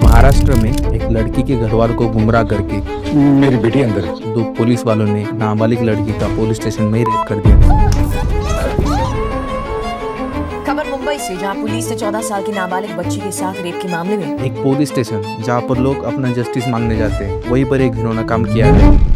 महाराष्ट्र में एक लड़की के घर वालों को गुमराह करके मेरी बेटी अंदर है। दो पुलिस वालों ने नाबालिग लड़की का पुलिस स्टेशन में ही रेप कर दिया। खबर मुंबई से, जहां पुलिस ने 14 साल की नाबालिग बच्ची के साथ रेप के मामले में एक पुलिस स्टेशन जहां पर लोग अपना जस्टिस मांगने जाते हैं, वहीं पर एक घिनौना काम किया है।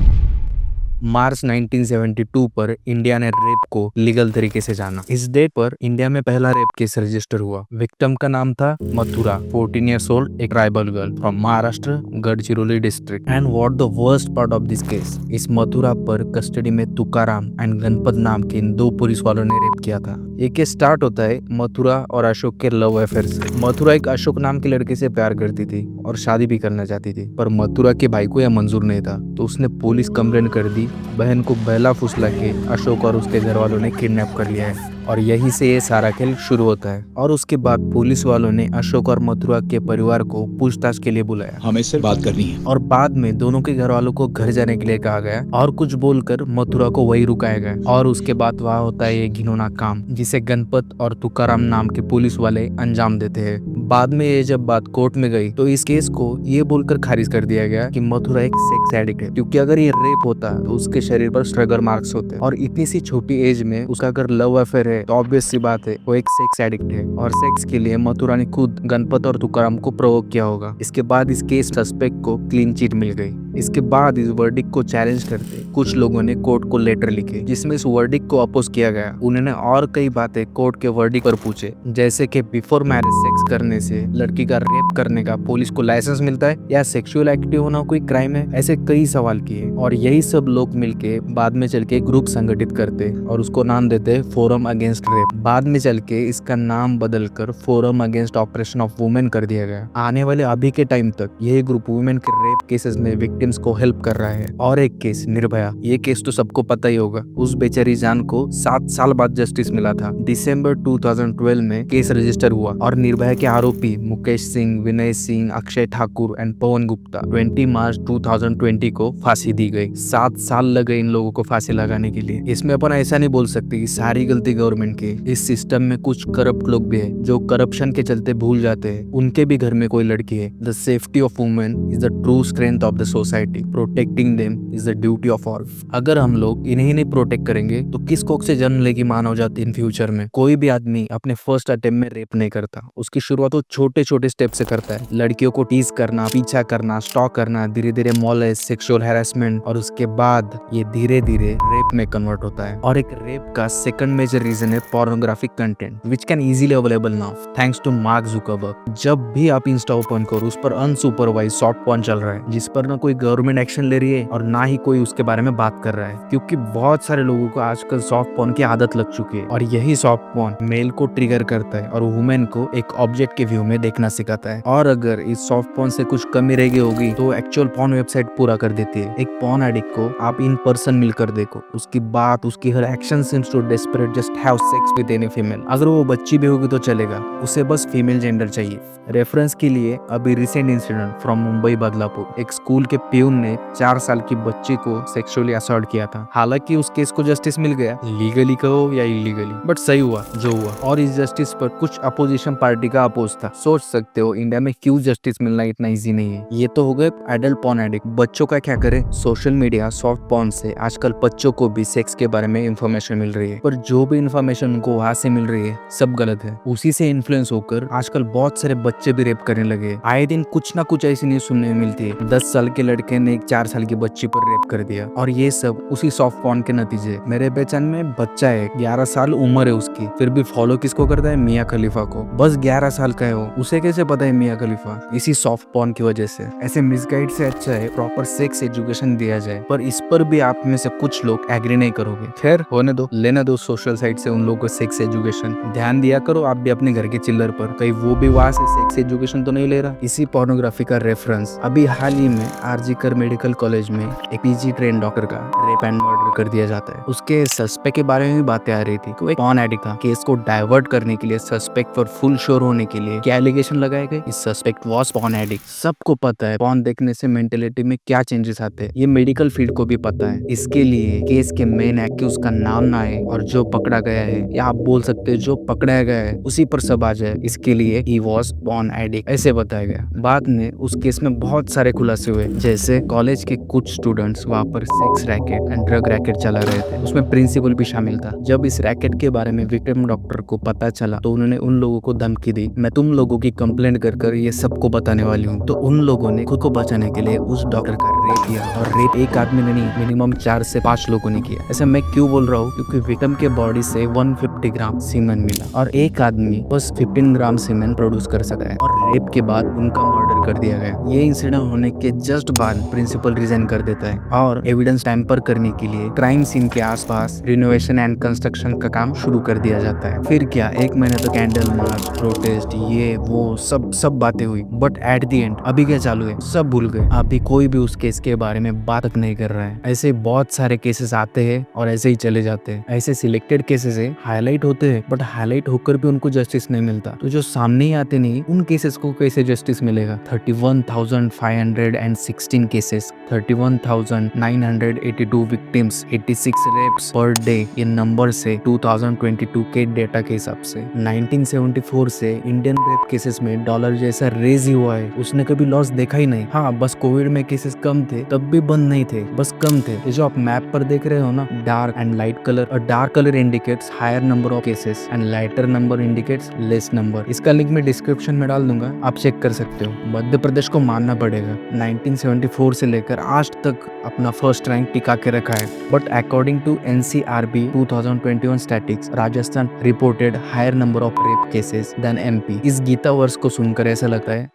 मार्च 1972 पर इंडिया ने रेप को लीगल तरीके से जाना। इस डेट पर इंडिया में पहला रेप केस रजिस्टर हुआ। विक्टिम का नाम था मथुरा, 14 ईयर्स ओल्ड, एक tribal girl from Maharashtra, Gadchiroli district. And what the worst part of this case, इस मथुरा पर कस्टडी में तुकाराम एंड गणपत नाम के इन दो पुलिस वालों ने रेप किया था। ये केस स्टार्ट होता है मथुरा और अशोक के लव अफेयर से। मथुरा एक अशोक नाम के लड़के से प्यार करती थी और शादी भी करना चाहती थी, पर मथुरा के भाई को यह मंजूर नहीं था, तो उसने पुलिस कंप्लेंट कर दी। बहन को बहला फुसला के अशोक और उसके घर वालों ने किडनैप कर लिया है और यहीं से ये सारा खेल शुरू होता है। और उसके बाद पुलिस वालों ने अशोक और मथुरा के परिवार को पूछताछ के लिए बुलाया। हमें इससे बात करनी है। और बाद में दोनों के घर वालों को घर जाने के लिए कहा गया और कुछ बोलकर मथुरा को वही रुकाया गया। और उसके बाद वहाँ होता है ये घिनौना काम, जिसे गणपत और तुकाराम नाम के पुलिस वाले अंजाम देते हैं। बाद में ये जब बात कोर्ट में गई तो इस केस को ये बोलकर खारिज कर दिया गया कि मथुरा एक सेक्स एडिक्ट है, क्योंकि अगर ये रेप होता तो उसके शरीर पर स्ट्रगल मार्क्स होते और इतनी सी छोटी एज में उसका अगर लव अफेयर है तो ऑब्वियस सी बात है वो एक सेक्स एडिक्ट है। और सेक्स के लिए मथुरा ने खुद गणपत और तुकाराम को प्रोवोक किया होगा। इसके बाद इस केस सस्पेक्ट को क्लीन चिट मिल गई। इसके बाद इस वर्डिक्ट को चैलेंज करते कुछ लोगों ने कोर्ट को लेटर लिखे, जिसमें इस वर्डिक्ट को अपोज किया गया। उन्होंने और कई बातें कोर्ट के वर्डिक्ट पर पूछे, जैसे कि बिफोर मैरिज सेक्स करने से लड़की का रेप करने का पुलिस को लाइसेंस मिलता है या सेक्सुअल एक्टिव होना कोई क्राइम है। ऐसे कई सवाल किए और यही सब लोग मिलके बाद में चल के ग्रुप संगठित करते और उसको नाम देते फोरम अगेंस्ट रेप। बाद में चल के इसका नाम बदलकर forum against operation of women कर दिया गया। आने वाले अभी के टाइम तक यही ग्रुप वुमेन के रेप केसेस में विक्टिम्स को हेल्प कर रहा है। और एक केस निर्भया, ये केस तो सबको पता ही होगा। उस बेचारी जान को 7 साल बाद जस्टिस मिला था। दिसंबर 2012 में केस रजिस्टर हुआ और निर्भया के आरोपी मुकेश सिंह, विनय सिंह, अक्षय ठाकुर एंड पवन गुप्ता 20 मार्च 2020 को फांसी दी गई। 7 साल लगे इन लोगों को फांसी लगाने के लिए। इसमें अपन ऐसा नहीं बोल सकते कि सारी गलती गवर्नमेंट की। इस सिस्टम में कुछ करप्ट लोग भी है जो करप्शन के चलते भूल जाते हैं उनके भी घर में कोई लड़की है। The safety of women is the true strength of the society, protecting them is the duty of all. अगर हम लोग इन्हें नहीं प्रोटेक्ट करेंगे तो किस कोख से जन्म लेगी मानव जाति इन फ्यूचर में। कोई भी आदमी अपने फर्स्ट अटेम्प्ट में रेप नहीं करता, उसकी शुरुआत वो छोटे छोटे स्टेप से करता है। लड़कियों को टीज करना, पीछा करना, स्टॉक करना, धीरे धीरे मॉलेस्ट, सेक्सुअल हैरेसमेंट, और उसके बाद ये धीरे धीरे रेप में कन्वर्ट होता है। और एक रेप का सेकंड मेजर रीजन है pornographic content which can easily available now thanks to Mark Zuckerberg. जब भी आप इंस्टा ओपन करो उस पर अनसुपरवाइज सॉफ्ट पॉर्न चल रहा है, जिस पर ना कोई गवर्नमेंट एक्शन ले रही है और ना ही कोई उसके बारे में बात कर रहा है, क्योंकि बहुत सारे लोगों को आजकल सॉफ्ट पॉर्न की आदत लग चुकी है। और यही सॉफ्ट पॉर्न मेल को ट्रिगर करता है और वुमेन को एक ऑब्जेक्ट के व्यू में देखना सिखाता है। और अगर इस सॉफ्ट पॉर्न से कुछ कमी रह गई होगी तो एक्चुअल पॉर्न वेबसाइट पूरा कर देती है। एक पॉर्न एडिक्ट को आप इन पर्सन मिलकर देखो, उसकी बात, उसकी हर action seems to desperate just have sex with any female. अगर वो बच्ची भी होगी तो चलेगा, उसे बस फीमेल जेंडर चाहिए। रेफरेंस के लिए अभी recent incident from Mumbai Badlapur, एक स्कूल के प्यून ने 4 साल की बच्ची को सेक्सुअली असॉल्ट किया था। हालांकि उस केस को जस्टिस मिल गया, लीगली कहो या इलीगली, बट सही हुआ जो हुआ। और इस जस्टिस पर कुछ अपोजिशन पार्टी का अपोज था। सोच सकते हो इंडिया में क्यों जस्टिस मिलना इतना इजी नहीं है। ये तो हो गए एडल्ट पॉर्न एडिक्ट। बच्चों का क्या करे? सोशल मीडिया सॉफ्ट पॉर्न से आजकल बच्चों को भी सेक्स के बारे में इंफॉर्मेशन मिल रही है, पर जो भी इंफॉर्मेशन उनको वहां से मिल रही है सब गलत है। उसी से इन्फ्लुएंस होकर आजकल बहुत सारे बच्चे भी रेप करने लगे। आए दिन कुछ ना कुछ ऐसी न्यूज सुनने में मिलती है। 10 साल के लड़के ने एक 4 साल की बच्ची पर रेप कर दिया, और ये सब उसी सॉफ्ट पॉर्न के नतीजे। मेरे पहचान में बच्चा है, 11 साल उम्र है उसकी, फिर भी फॉलो किसको करता है? मियां खलीफा को। बस 11 साल का है वो, उसे कैसे पता है मियां खलीफा? इसी सॉफ्ट पॉर्न की वजह से। ऐसे मिसगाइड से अच्छा है प्रॉपर सेक्स एजुकेशन दिया जाए, पर इस पर भी आप में से कुछ लोग एग्री नहीं करोगे। खैर होने दो, लेना दो सोशल साइट से उन लोगों को सेक्स एजुकेशन। ध्यान दिया करो आप भी अपने घर के चिल्लर पर, कहीं वो भी वहां से सेक्स एजुकेशन तो नहीं ले रहा। इसी पोर्नोग्राफी का रेफरेंस अभी हाल ही में आरजी कर मेडिकल कॉलेज में एक पीजी ट्रेन डॉक्टर का रेप एंड मर्डर मर्डर कर दिया जाता है। उसके सस्पेक्ट के बारे में भी बातें आ रही थी कि वो एक पॉर्न एडिक्ट था। केस को डाइवर्ट करने के लिए, सस्पेक्ट पर फुल श्योर होने के लिए क्या एलिगेशन लगाए गए, इस सस्पेक्ट वाज पॉर्न एडिक्ट। सबको पता है पॉर्न देखने से मेंटेलिटी में क्या चेंजेस आते हैं, ये मेडिकल फील्ड को भी पता है। इसके लिए केस के मेन एक्यूज का नाम ना आए और जो पकड़ा गया है, या आप बोल सकते हैं जो पकड़ा गया है उसी पर सब आ जाए, इसके लिए ही वाज पॉर्न एडिक्ट ऐसे बताया गया। बाद में उस केस में बहुत सारे खुलासे हुए, जैसे कॉलेज के कुछ स्टूडेंट्स वहाँ पर sex racket and drug racket चला रहे थे, उसमें प्रिंसिपल भी शामिल था। जब इस रैकेट के बारे में विक्टिम डॉक्टर को पता चला तो उन्होंने उन लोगों को धमकी दी, मैं तुम लोगों की कंप्लेंट कर ये सबको बताने वाली हूँ। तो उन लोगों ने खुद को बचाने के लिए उस डॉक्टर का रेप किया, और रेप एक आदमी ने नहीं, मिनिमम 4 से 5 लोगों ने किया। ऐसा मैं क्यों बोल रहा हूँ, क्योंकि विक्टिम के बॉडी से 150 ग्राम सीमेन मिला और एक आदमी बस 15 ग्राम सीमेन प्रोड्यूस कर सकता है, और रेप के बाद उनका मर्डर कर दिया गया। ये इंसिडेंट होने के जस्ट बाद प्रिंसिपल रिजाइन कर देता है और एविडेंस टैम्पर करने के लिए क्राइम सीन के आसपास रिनोवेशन एंड कंस्ट्रक्शन का काम शुरू कर दिया जाता है। फिर क्या, एक महीने तो कैंडल मार्च, प्रोटेस्ट, ये वो सब बातें हुई, बट एट द एंड अभी क्या चालू है, सब भूल गए। अभी कोई भी उस केस के बारे में बात तक नहीं कर रहा है। ऐसे बहुत सारे केसेस आते हैं और ऐसे ही चले जाते हैं। ऐसे सिलेक्टेड केसेस है, हाईलाइट होते हैं, बट हाईलाइट होकर भी उनको जस्टिस नहीं मिलता। तो जो सामने ही आते नहीं, उन केसेस को कैसे जस्टिस मिलेगा। 31,516 cases, 31,982 victims, 86 rapes per day, ये नंबर से 2022 के डेटा के हिसाब से 1974 से इंडियन रेप केसेस में डॉलर जैसा रेज ही हुआ है। उसने कभी लॉस देखा ही नहीं। हाँ, बस कोविड में केसेस कम थे, तब भी बंद नहीं थे, बस कम थे। ये जो आप मैप पर देख रहे हो ना, डार्क एंड लाइट कलर, और dark colour indicates higher number of cases and lighter number indicates less number. इसका लिंक मैं डिस्क्रिप्शन में डाल दूंगा, आप चेक कर सकते हो। मध्य प्रदेश को मानना पड़ेगा, 1974 से लेकर आज तक अपना फर्स्ट रैंक टिका के रखा है। But according to NCRB 2021 statics, Rajasthan reported higher number of rape cases than MP। इस गीता वर्ष को सुनकर ऐसा लगता है,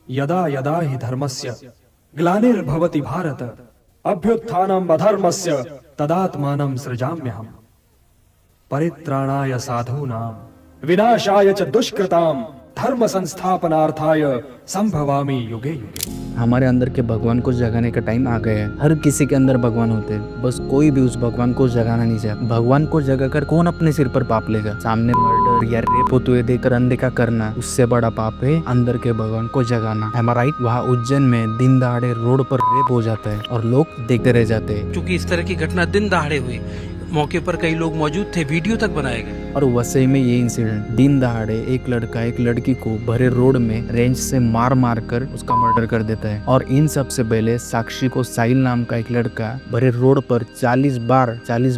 यदा यदा हि धर्मस्य ग्लानिर्भवति भारत अभ्युत्थानम् अधर्मस्य तदात्मानं सृजाम्यहम् परित्राणाय साधूनां विनाशाय च दुष्कृतां धर्म संस्थापनार्थाय संभवामि युगे युगे। हमारे अंदर के भगवान को जगाने का टाइम आ गया है। हर किसी के अंदर भगवान होते हैं, बस कोई भी उस भगवान को जगाना नहीं चाहता। भगवान को जगाकर कौन अपने सिर पर पाप लेगा। सामने मर्डर या रेप होते हुए देखकर अनदेखा करना, उससे बड़ा पाप है अंदर के भगवान को जगाना। Am I right? वहाँ उज्जैन में दिन दहाड़े रोड पर रेप हो जाता है और लोग देखते रह जाते हैं। क्योंकि इस तरह की घटना दिन दहाड़े हुई, मौके पर कई लोग मौजूद थे, वीडियो तक बनाए गए। और वसई में ये इंसिडेंट, दिन दहाड़े एक लड़का एक लड़की को भरे रोड में रेंज से मार कर उसका मर्डर कर देता है। और इन सब से पहले साक्षी को साहिल नाम का एक लड़का भरे रोड पर 40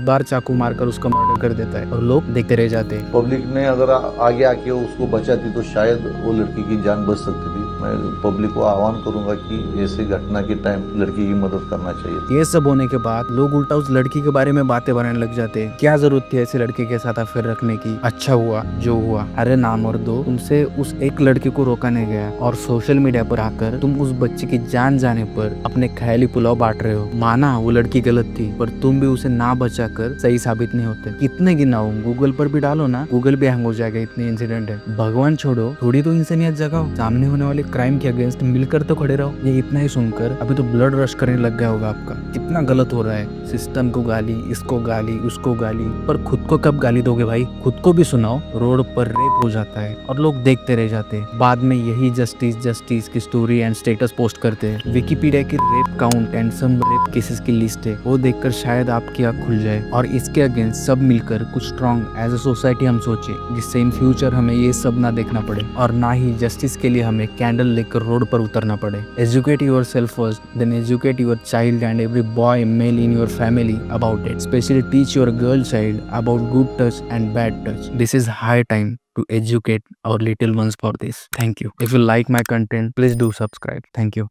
बार चाकू मारकर उसका मर्डर कर देता है और लोग देखते रह जाते हैं। पब्लिक ने अगर आगे आके उसको बचाती तो शायद वो लड़की की जान बच सकती थी। मैं पब्लिक को आह्वान करूंगा कि ऐसी घटना के टाइम लड़की की मदद करना चाहिए। ये सब होने के बाद लोग उल्टा उस लड़की के बारे में बातें बनाने लग जाते हैं। क्या जरूरत थी ऐसे लड़के के साथ अफेयर रखने की, अच्छा हुआ जो हुआ। अरे नाम और दो, तुमसे उस एक लड़की को रोका नहीं गया और सोशल मीडिया पर आकर तुम उस बच्चे की जान जाने पर अपने ख्याली पुलाव बांट रहे हो। माना वो लड़की गलत थी, पर तुम भी उसे ना बचाकर सही साबित नहीं होते। कितने गिनाओ, गूगल पर भी डालो ना, गूगल भी हैंग हो जाएगा, इतने इंसिडेंट है। भगवान छोड़ो, थोड़ी तो इंसानियत जगाओ। सामने होने वाले क्राइम के अगेंस्ट मिलकर तो खड़े रहो। ये इतना ही सुनकर अभी तो ब्लड रश करने लग गया होगा आपका। कितना गलत हो रहा है, सिस्टम को गाली, इसको गाली, उसको गाली, पर खुद को कब गाली दोगे भाई। खुद को भी सुनाओ। रोड पर रेप हो जाता है और लोग देखते रह जाते हैं। बाद में यही जस्टिस की स्टोरी एंड स्टेटस पोस्ट करते हैं। विकिपीडिया की rape count and some rape cases की लिस्ट है, वो देखकर शायद आपकी आँख खुल जाए और इसके अगेंस्ट सब मिलकर कुछ स्ट्रॉन्ग एज अ सोसाइटी हम सोचे, जिससे इन फ्यूचर हमें ये सब ना देखना पड़े और ना ही जस्टिस के लिए हमें कैंडल लेकर रोड पर उतरना पड़े। Educate yourself first, then educate your child and every boy male in your family about it. Specially teach your girl child about good touch and bad touch. This is high time to educate our little ones for this. Thank you. If you like my content, please do subscribe. Thank you.